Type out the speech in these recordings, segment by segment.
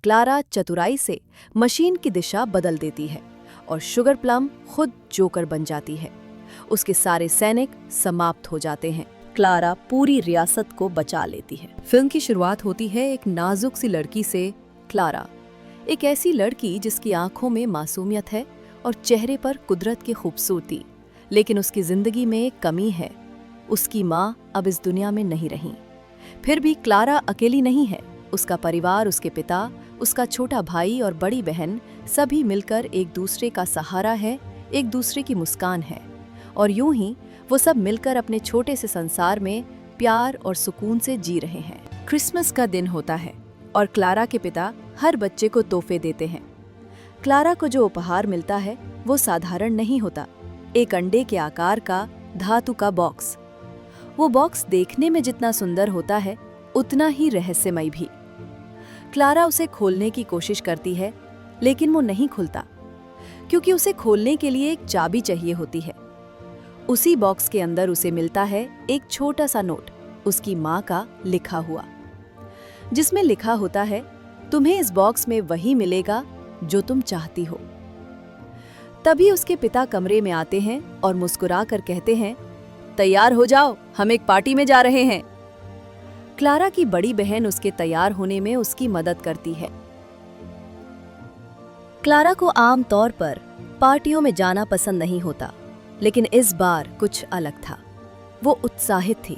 Clara चतुराई से machine की दिशा बदल देती है और शुगर प्लम खुद जोकर बन जाती है। उसके सारे सैनिक समाप्त हो जाते हैं। क्लारा पूरी रियासत को बचा लेती है। फिल्म की शुरुआत होती है एक नाजुक सी लड़की से। क्लारा एक ऐसी लड़की जिसकी आंखों में मासूमियत है और चेहरे पर कुदरत की खूबसूरती, लेकिन उसकी जिंदगी में एक कमी है। उसकी माँ अब इस दुनिया में नहीं रही। फिर भी क्लारा अकेली नहीं है। उसका परिवार, उसके पिता, उसका छोटा भाई और बड़ी बहन सभी मिलकर एक दूसरे का सहारा है, एक दूसरे की मुस्कान है। और यूं ही वो सब मिलकर अपने छोटे से संसार में प्यार और सुकून से जी रहे हैं। क्रिसमस का दिन होता है और क्लारा के पिता हर बच्चे को तोहफे देते हैं। क्लारा को जो उपहार मिलता है वो साधारण नहीं होता। एक अंडे के आकार का धातु का बॉक्स। वो बॉक्स देखने में जितना सुंदर होता है उतना ही रहस्यमय भी। क्लारा उसे खोलने की कोशिश करती है, लेकिन वो नहीं खुलता, क्योंकि उसे खोलने के लिए एक चाबी चाहिए होती है। उसी बॉक्स के अंदर उसे मिलता है एक छोटा सा नोट, उसकी माँ का लिखा हुआ, जिसमें लिखा होता है, तुम्हें इस बॉक्स में वही मिलेगा जो तुम चाहती हो। तभी उसके पिता कमरे में आते हैं और मुस्कुरा कर कहते हैं, तैयार हो जाओ, हम एक पार्टी में जा रहे हैं। क्लारा की बड़ी बहन उसके तैयार होने में उसकी मदद करती है। क्लारा को आम तौर पर पार्टियों में जाना पसंद नहीं होता, लेकिन इस बार कुछ अलग था। वो उत्साहित थी,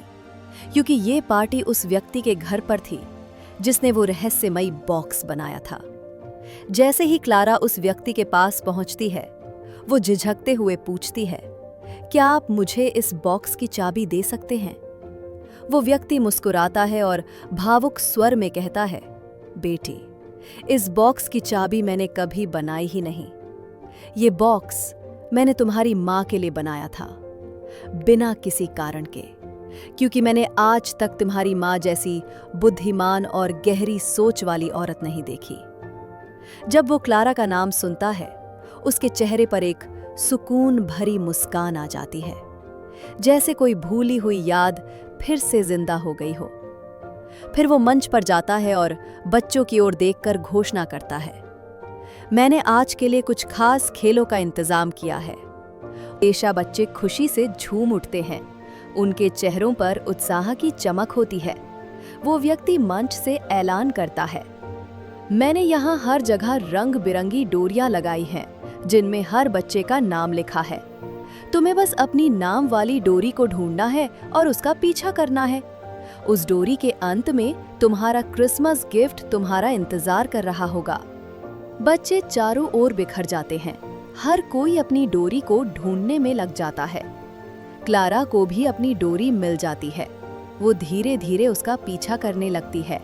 क्योंकि ये पार्टी उस व्यक्ति के घर पर थी जिसने वो रहस्यमयी बॉक्स बनाया था। जैसे ही क्लारा उस व्यक्ति के पास पहुंचती है, वो झिझकते हुए पूछती है, क्या आप मुझे इस बॉक्स की चाबी दे सकते हैं? वो व्यक्ति मुस्कुराता है और भावुक स्वर में कहता है, बेटी, इस बॉक्स की चाबी मैंने कभी बनाई ही नहीं। ये बॉक्स मैंने तुम्हारी माँ के लिए बनाया था, बिना किसी कारण के, क्योंकि मैंने आज तक तुम्हारी माँ जैसी बुद्धिमान और गहरी सोच वाली औरत नहीं देखी। जब वो क्लारा का नाम सुनता है, उसके चेहरे पर एक सुकून भरी मुस्कान आ जाती है, जैसे कोई भूली हुई याद फिर से जिंदा हो गई हो। फिर वो मंच पर जाता है और बच्चों की ओर देखकर घोषणा करता है, मैंने आज के लिए कुछ खास खेलों का इंतजाम किया है। पेशा बच्चे खुशी से झूम उठते हैं, उनके चेहरों पर उत्साह की चमक होती है। वो व्यक्ति मंच से ऐलान करता है, मैंने यहाँ हर जगह रंग बिरंगी डोरियां लगाई हैं, जिनमें हर बच्चे का नाम लिखा है। तुम्हें बस अपनी नाम वाली डोरी को ढूंढना है और उसका पीछा करना है। उस डोरी के अंत में तुम्हारा क्रिसमस गिफ्ट तुम्हारा इंतजार कर रहा होगा। बच्चे चारों ओर बिखर जाते हैं, हर कोई अपनी डोरी को ढूंढने में लग जाता है। क्लारा को भी अपनी डोरी मिल जाती है। वो धीरे धीरे उसका पीछा करने लगती है,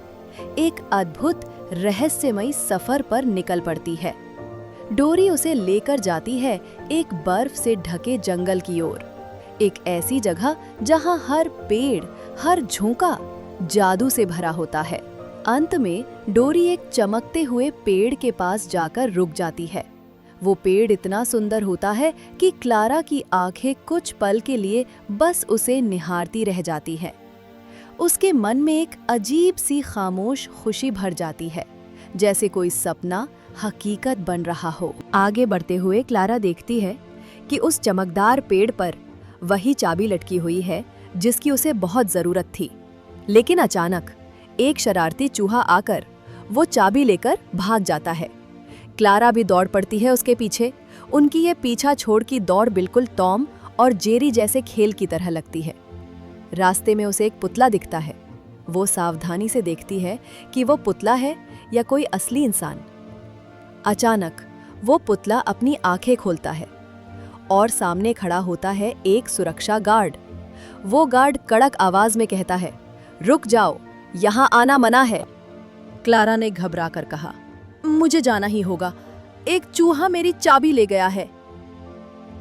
एक अद्भुत रहस्यमयी सफर पर निकल पड़ती है। डोरी उसे लेकर जाती है एक बर्फ से ढके जंगल की ओर, एक ऐसी जगह जहां हर पेड़, हर झोंका जादू से भरा होता है। अंत में डोरी एक चमकते हुए पेड़ के पास जाकर रुक जाती है। वो पेड़ इतना सुंदर होता है कि क्लारा की आंखें कुछ पल के लिए बस उसे निहारती रह जाती है। उसके मन में एक अजीब सी खामोश खुशी भर जाती है, जैसे कोई सपना हकीकत बन रहा हो। आगे बढ़ते हुए क्लारा देखती है कि उस चमकदार पेड़ पर वही चाबी लटकी हुई है जिसकी उसे बहुत जरूरत थी। लेकिन अचानक एक शरारती चूहा आकर वो चाबी लेकर भाग जाता है। क्लारा भी दौड़ पड़ती है उसके पीछे। उनकी ये पीछा छोड़ की दौड़ बिल्कुल टॉम और जेरी जैसे खेल की तरह लगती है। रास्ते में उसे एक पुतला दिखता है। वो सावधानी से देखती है कि वो पुतला है या कोई असली इंसान। अचानक वो पुतला अपनी आंखें खोलता है और सामने खड़ा होता है एक सुरक्षा गार्ड। वो गार्ड कड़क आवाज में कहता है, रुक जाओ, यहाँ आना मना है। क्लारा ने घबरा कर कहा, मुझे जाना ही होगा, एक चूहा मेरी चाबी ले गया है।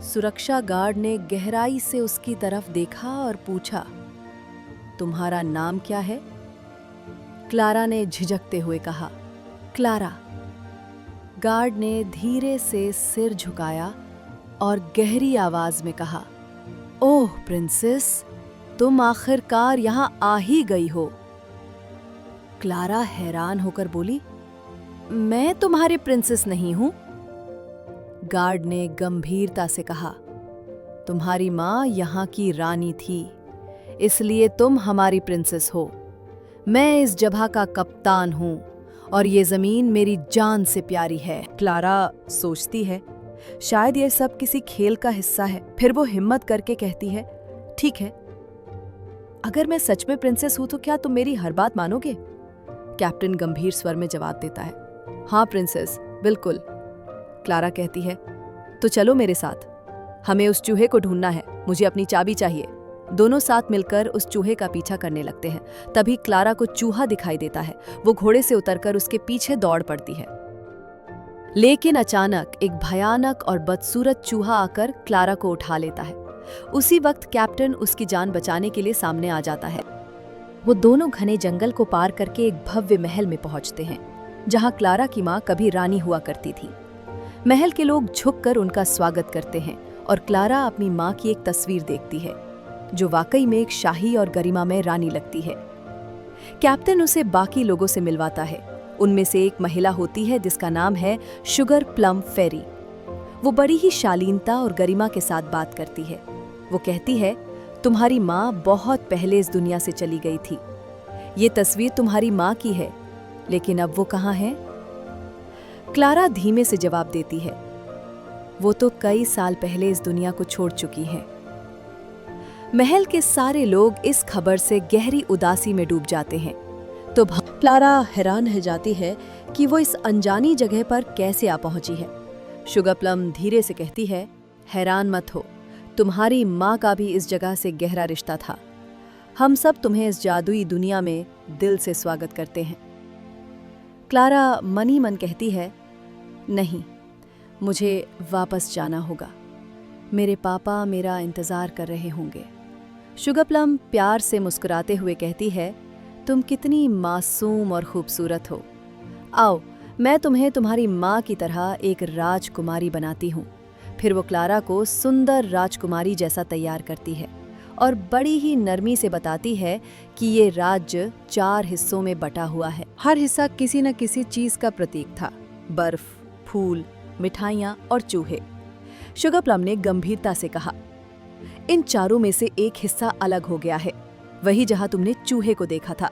सुरक्षा गार्ड ने गहराई से उसकी तरफ देखा और पूछा, तुम्हारा नाम क्या है? क्लारा ने झिझकते हुए कहा, क्लारा। गार्ड ने धीरे से सिर झुकाया और गहरी आवाज में कहा, ओह प्रिंसेस, तुम आखिरकार यहाँ आ ही गई हो। क्लारा हैरान होकर बोली, मैं तुम्हारी प्रिंसेस नहीं हूं, गार्ड ने गंभीरता से कहा। तुम्हारी माँ यहाँ की रानी थी, इसलिए तुम हमारी प्रिंसेस हो। मैं इस जगह का कप्तान हूँ और ये जमीन मेरी जान से प्यारी है। क्लारा सोचती है शायद ये सब किसी खेल का हिस्सा है। फिर वो हिम्मत करके कहती है, ठीक है, अगर मैं सच में प्रिंसेस हूं तो क्या तुम मेरी हर बात मानोगे? कैप्टन गंभीर स्वर में जवाब देता है, हाँ प्रिंसेस, बिल्कुल। क्लारा कहती है, तो चलो मेरे साथ, हमें उस चूहे को ढूंढना है, मुझे अपनी चाबी चाहिए। दोनों साथ मिलकर उस चूहे का पीछा करने लगते हैं। तभी क्लारा को चूहा दिखाई देता है। वो घोड़े से उतरकर उसके पीछे दौड़ पड़ती है, लेकिन अचानक एक भयानक और बदसूरत चूहा आकर क्लारा को उठा लेता है। उसी वक्त कैप्टन उसकी जान बचाने के लिए सामने आ जाता है। वो दोनों घने जंगल को पार करके एक भव्य महल में पहुंचते हैं, जहां क्लारा की मां कभी रानी हुआ करती थी। महल के लोग झुककर उनका स्वागत करते हैं और क्लारा अपनी मां की एक तस्वीर देखती है, जो वाकई में एक शाही और गरिमामय रानी लगती है। कैप्टन उसे बाकी लोगों से मिलवाता है। उनमें से एक महिला होती है जिसका नाम है शुगर प्लम फेरी। वो बड़ी ही शालीनता और गरिमा के साथ बात करती है। वो कहती है, तुम्हारी माँ बहुत पहले इस दुनिया से चली गई थी। ये तस्वीर तुम्हारी माँ की है, लेकिन अब वो कहाँ है? क्लारा धीमे से जवाब देती है, वो तो कई साल पहले इस दुनिया को छोड़ चुकी है। महल के सारे लोग इस खबर से गहरी उदासी में डूब जाते हैं। तो क्लारा हैरान रह जाती है कि वो इस अनजानी जगह पर कैसे आ पहुंची है। शुगर प्लम धीरे से कहती है, हैरान मत हो, तुम्हारी माँ का भी इस जगह से गहरा रिश्ता था। हम सब तुम्हें इस जादुई दुनिया में दिल से स्वागत करते हैं। क्लारा मन ही मन कहती है, नहीं, मुझे वापस जाना होगा। मेरे पापा मेरा इंतजार कर रहे होंगे। शुगर प्लम प्यार से मुस्कुराते हुए कहती है, तुम कितनी मासूम और खूबसूरत हो। आओ, मैं तुम्हें तुम्हारी माँ की तरह एक राजकुमारी बनाती हूँ। फिर वो क्लारा को सुंदर राजकुमारी जैसा तैयार करती है और बड़ी ही नरमी से बताती है कि ये राज्य 4 हिस्सों में बटा हुआ है। हर हिस्सा किसी न किसी चीज का प्रतीक था, बर्फ, फूल, मिठाइयाँ और चूहे। शुगर प्लम ने गंभीरता से कहा, इन चारों में से एक हिस्सा अलग हो गया है, वही जहां तुमने चूहे को देखा था।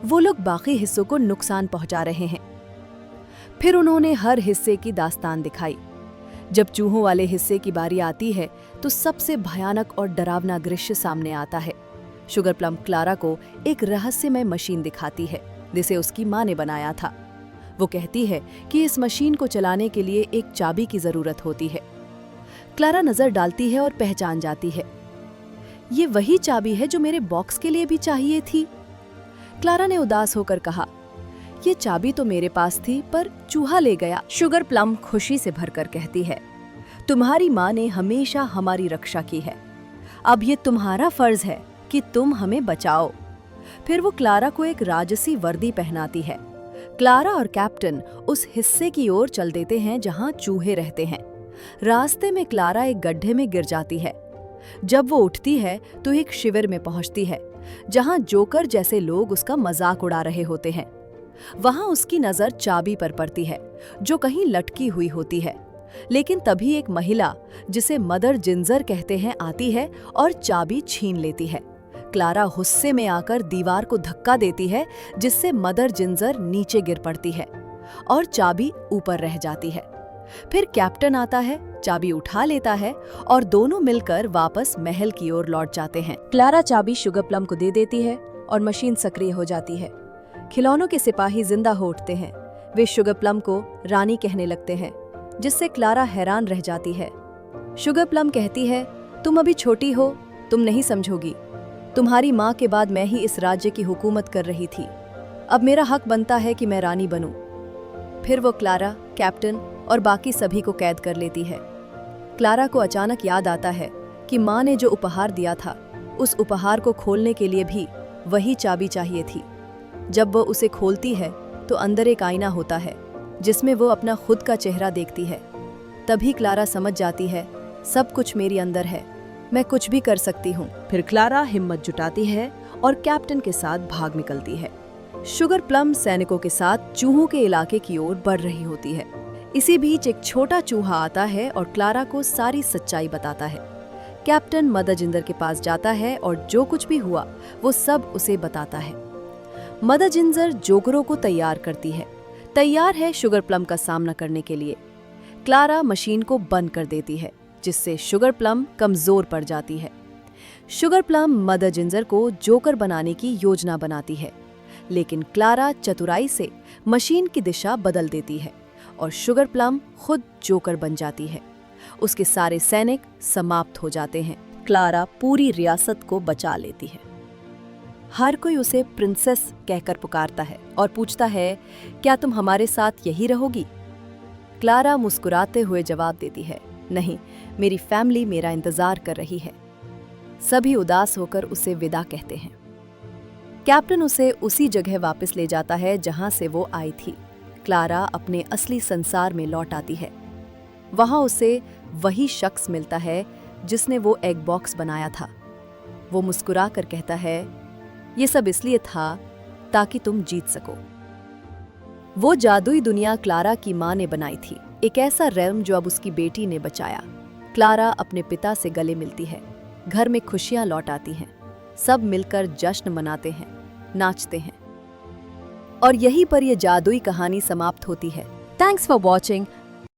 वो लोग बाकी हिस्सों को नुकसान पहुंचा रहे हैं। फिर उन्होंने हर हिस्से की दास्तान दिखाई। जब चूहों वाले हिस्से की बारी आती है तो सबसे भयानक और डरावना दृश्य सामने आता है। शुगर प्लम क्लारा को एक रहस्यमय मशीन दिखाती है जिसे उसकी माँ ने बनाया था। वो कहती है कि इस मशीन को चलाने के लिए एक चाबी की जरूरत होती है। क्लारा नजर डालती है और पहचान जाती है, ये वही चाबी है जो मेरे बॉक्स के लिए भी चाहिए थी। क्लारा ने उदास होकर कहा, ये चाबी तो मेरे पास थी पर चूहा ले गया। शुगर प्लम खुशी से भरकर कहती है, तुम्हारी माँ ने हमेशा हमारी रक्षा की है, अब ये तुम्हारा फर्ज है कि तुम हमें बचाओ। फिर वो क्लारा को एक राजसी वर्दी पहनाती है। क्लारा और कैप्टन उस हिस्से की ओर चल देते हैं जहां चूहे रहते हैं। रास्ते में क्लारा एक गड्ढे में गिर जाती है। जब वो उठती है तो एक शिविर में पहुंचती है जहां जोकर जैसे लोग उसका मजाक उड़ा रहे होते हैं। वहां उसकी नजर चाबी पर पड़ती है जो कहीं लटकी हुई होती है, लेकिन तभी एक महिला जिसे मदर जिंजर कहते हैं आती है और चाबी छीन लेती है। क्लारा गुस्से में आकर दीवार को धक्का देती है जिससे मदर जिंजर नीचे गिर पड़ती है और चाबी ऊपर रह जाती है। फिर कैप्टन आता है, चाबी उठा लेता है और दोनों मिलकर वापस महल की ओर लौट जाते हैं। क्लारा चाबी शुगर प्लम को दे देती है और मशीन सक्रिय हो जाती है। खिलौनों के सिपाही जिंदा हो उठते हैं। वे शुगर प्लम को रानी कहने लगते हैं, जिससे क्लारा हैरान रह जाती है। शुगर प्लम कहती है, तुम अभी छोटी हो, तुम नहीं समझोगी। तुम्हारी माँ के बाद मैं ही इस राज्य की हुकूमत कर रही थी। अब मेरा हक बनता है कि मैं रानी बनूं। फिर वो क्लारा, कैप्टन और बाकी सभी को कैद कर लेती है। क्लारा को अचानक याद आता है कि माँ ने जो उपहार दिया था, उस उपहार को खोलने के लिए भी वही चाबी चाहिए थी। जब वो उसे खोलती है तो अंदर एक आईना होता है जिसमें वो अपना खुद का चेहरा देखती है। तभी क्लारा समझ जाती है, सब कुछ मेरी अंदर है, मैं कुछ भी कर सकती हूँ। फिर क्लारा हिम्मत जुटाती है और कैप्टन के साथ भाग निकलती है। शुगर प्लम सैनिकों के साथ चूहों के इलाके की ओर बढ़ रही होती है। इसी बीच एक छोटा चूहा आता है और क्लारा को सारी सच्चाई बताता है। कैप्टन मदजिंदर के पास जाता है और जो कुछ भी हुआ वो सब उसे बताता है। मदजिंदर जोकरों को तैयार करती है, तैयार है शुगर प्लम का सामना करने के लिए। क्लारा मशीन को बंद कर देती है, जिससे शुगर प्लम कमजोर पड़ जाती है। शुगर प्लम मदजिंदर को जोकर बनाने की योजना बनाती है, लेकिन क्लारा चतुराई से मशीन की दिशा बदल देती है और शुगर प्लम खुद जोकर बन जाती है। उसके सारे सैनिक समाप्त हो जाते हैं। क्लारा पूरी रियासत को बचा लेती है। हर कोई उसे प्रिंसेस कहकर पुकारता है और पूछता है, क्या तुम हमारे साथ यही रहोगी? क्लारा मुस्कुराते हुए जवाब देती है, नहीं, मेरी फैमिली मेरा इंतजार कर रही है। सभी उदास होकर उसे विदा कहते हैं। कैप्टन उसे उसी जगह वापस ले जाता है जहां से वो आई थी। क्लारा अपने असली संसार में लौट आती है। वहां उसे वही शख्स मिलता है जिसने वो एग बॉक्स बनाया था। वो मुस्कुराकर कहता है, ये सब इसलिए था ताकि तुम जीत सको। वो जादुई दुनिया क्लारा की माँ ने बनाई थी, एक ऐसा रेल्म जो अब उसकी बेटी ने बचाया। क्लारा अपने पिता से गले मिलती है। घर में खुशियां लौट आती हैं। सब मिलकर जश्न मनाते हैं, नाचते हैं। और यहीं पर यह जादुई कहानी समाप्त होती है। Thanks for watching.